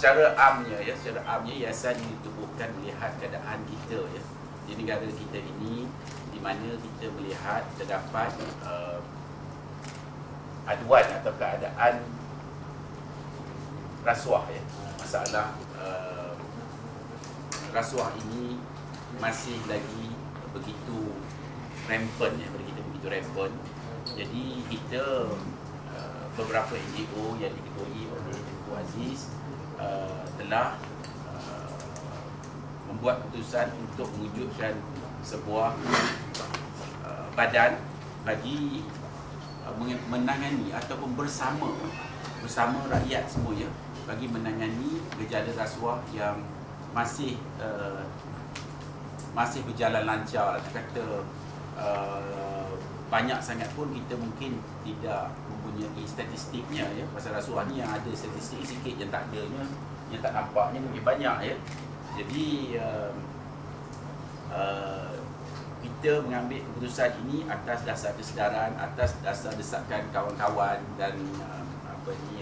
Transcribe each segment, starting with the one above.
secara amnya ya, secara amnya yayasan ditubuhkan melihat keadaan kita ya di negara kita ini, di mana kita melihat terdapat aduan atau keadaan rasuah ya. Masalah rasuah ini masih lagi begitu rampant ya, begitu rampant. Jadi kita beberapa NGO yang diketuai oleh Tubuh Aziz telah membuat keputusan untuk mewujudkan sebuah badan bagi menangani ataupun bersama rakyat semua ya, bagi menangani gejala rasuah yang masih berjalan lancar. Kata banyak sangat pun kita mungkin tidak mempunyai statistiknya ya. Pasal rasuah ni yang ada statistik sikit, yang tak adanya, yang tak nampaknya lebih banyak ya. Jadi kita mengambil keputusan ini atas dasar kesedaran, atas dasar desakan kawan-kawan dan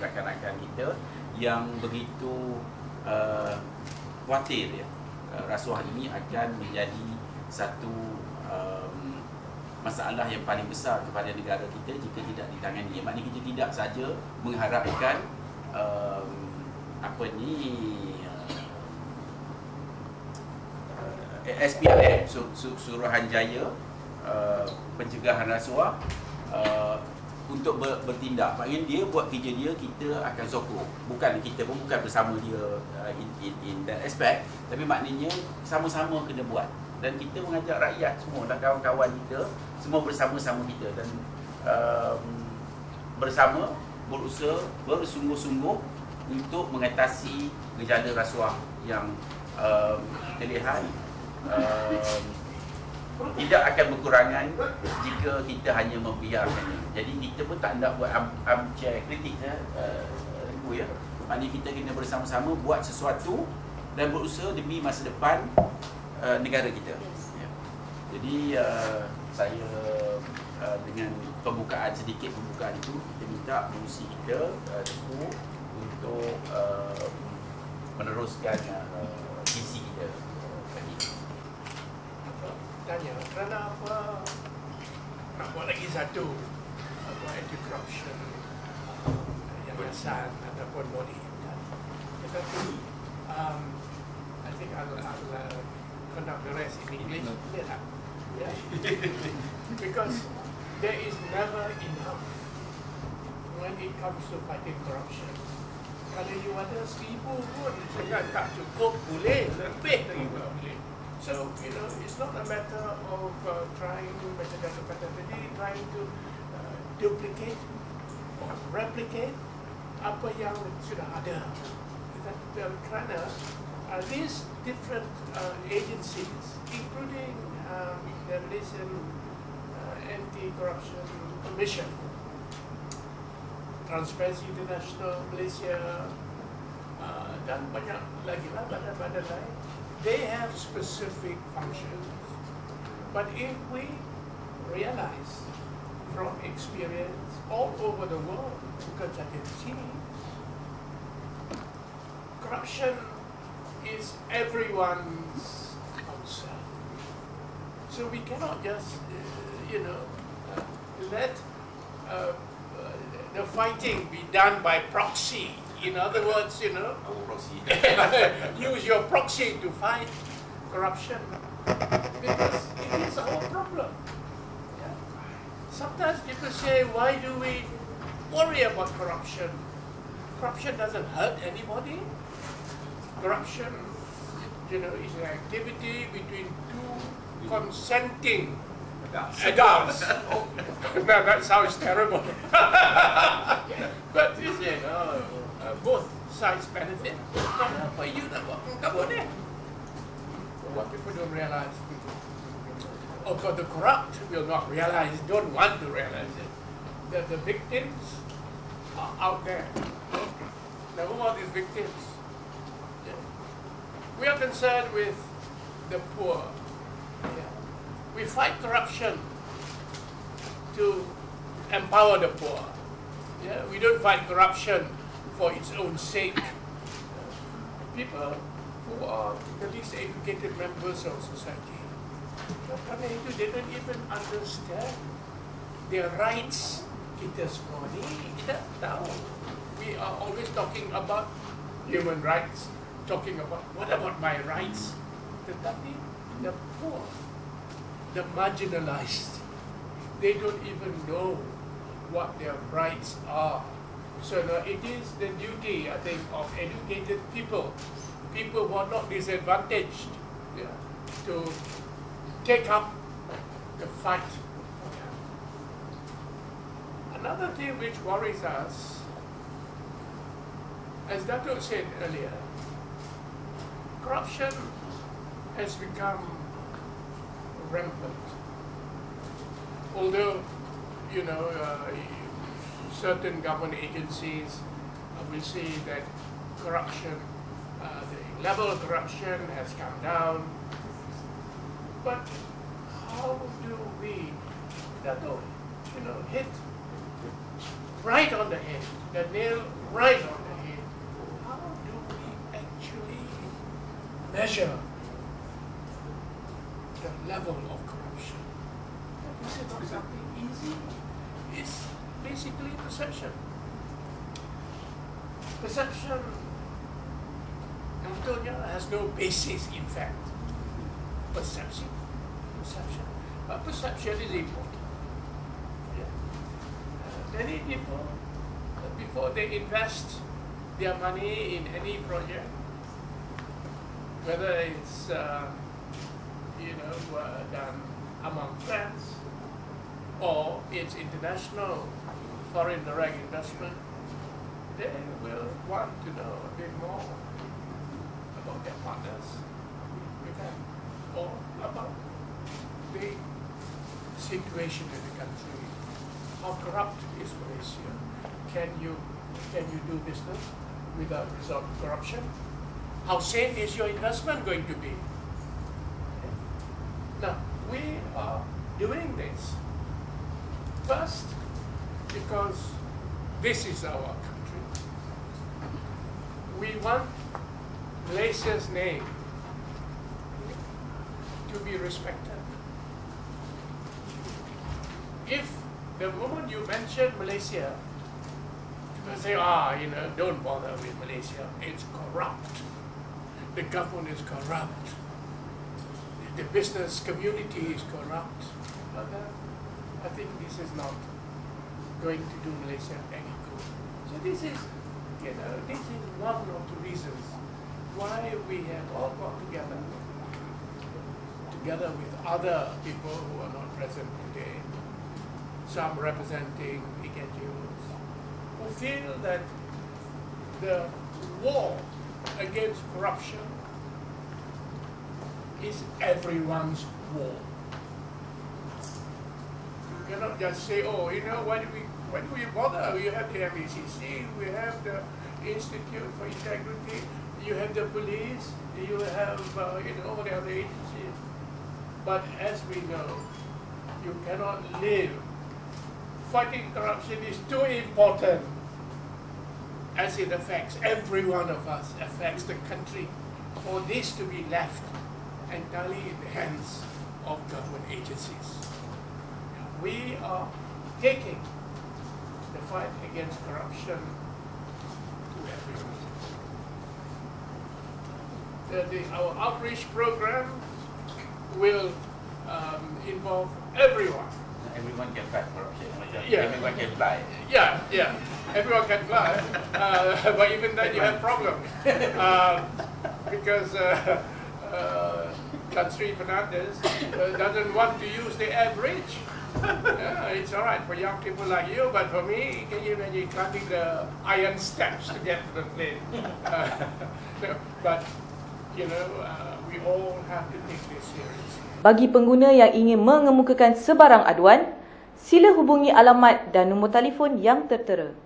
rakan-rakan kita yang begitu khawatir ya, rasuah ini akan menjadi satu masalah yang paling besar kepada negara kita jika tidak ditangani. Maknanya kita tidak saja mengharapkan SPRM, Suruhanjaya Pencegahan Rasuah untuk bertindak. Maknanya dia buat kerja dia, kita akan sokong. Kita pun bukan bersama dia in that aspect, tapi maknanya sama-sama kena buat. Dan kita mengajak rakyat semua dan kawan-kawan kita semua bersama-sama kita dan bersama berusaha bersungguh-sungguh untuk mengatasi gejala rasuah yang kita lihat tidak akan berkurangan jika kita hanya membiarkannya. Jadi kita pun tak nak buat armchair kritik ya. Maknanya kita kena bersama-sama buat sesuatu dan berusaha demi masa depan negara kita. Ya. Jadi saya dengan sedikit pembukaan itu, kita minta pengurusi kita Tubuh untuk meneruskan visi kita tadi. Tanya, kenapa nak buat lagi satu anti-corruption yayasan ataupun body? Tetapi I think I'll conduct the rest in English. Yeah. Because there is never enough when it comes to fighting corruption. Kalau you ada 1,000 pun jangan tak cukup, boleh lebih lagi boleh. So, it's not a matter of trying to, macam Dr. kata tadi, trying to duplicate or replicate apa yang sudah ada. Kerana these different agencies, including the Malaysian Anti-Corruption Commission, Transparency International Malaysia, dan banyak lagi lah badan-badan lain, they have specific functions. But if we realize from experience all over the world, bukan sahaja di sini, corruption is everyone's concern. So we cannot just, let the fighting be done by proxy. In other words, use your proxy to fight corruption, because it is our problem. Yeah? Sometimes people say, why do we worry about corruption? Corruption doesn't hurt anybody. Corruption, is an activity between two consenting adults. Oh, now that sounds terrible. But both sides benefit. Kenapa you nak buat kabut ni? What people don't realize, but the corrupt will not realize, don't want to realize it, that the victims are out there. Now, who are these victims? We are concerned with the poor. Yeah. We fight corruption to empower the poor. Yeah. We don't fight corruption for its own sake. people who are the least educated members of society. Karena itu, they don't even understand their rights. Kita semua ni tidak tahu. We are always talking about human rights, talking about what about my rights. Tetapi the poor, the marginalized, they don't even know what their rights are. So now it is the duty, I think, of educated people, people who are not disadvantaged, to take up the fight. Another thing which worries us, as Dato said earlier, corruption has become rampant. Although, certain government agencies will say that corruption, the level of corruption has come down. But how do we, Dato, hit right on the head, the nail right on the head? How do we actually measure the level of corruption? This is not something easy. It's basically perception. Perception, has no basis in fact. Perception. But perception is important. Many people, before they invest their money in any project, whether it's done among friends or it's international foreign direct investment, they will want to know a bit more about their partners with them, or about the situation in the country. How corrupt is Malaysia? Can you do business without resort to corruption? How safe is your investment going to be? Now, we are doing this first because this is our country. We want Malaysia's name to be respected. If the moment you mention Malaysia, people say, don't bother with Malaysia, it's corrupt. The government is corrupt. The business community is corrupt. But I think this is not going to do Malaysia any good. So this is one of the reasons why we have all got together with other people who are not present today, some representing big NGOs, who feel that the war against corruption is everyone's war. You cannot just say, why do we bother? We have the MECC, we have the Institute for Integrity, you have the police, you have all the other agencies. But as we know, you cannot live. Fighting corruption is too important, as it affects every one of us, affects the country, for this to be left entirely in the hands of government agencies. We are taking the fight against corruption to everyone. Our outreach program will involve everyone. Everyone can fight corruption. Yeah. Everyone can fly. Yeah. Everyone can fly, but even then you have problems because Tan Sri Fernandez doesn't want to use the air bridge. It's all right for young people like you, but for me, can you imagine climbing the iron steps to get to the plane? But we all have to take this seriously. Bagi pengguna yang ingin mengemukakan sebarang aduan, sila hubungi alamat dan nombor telefon yang tertera.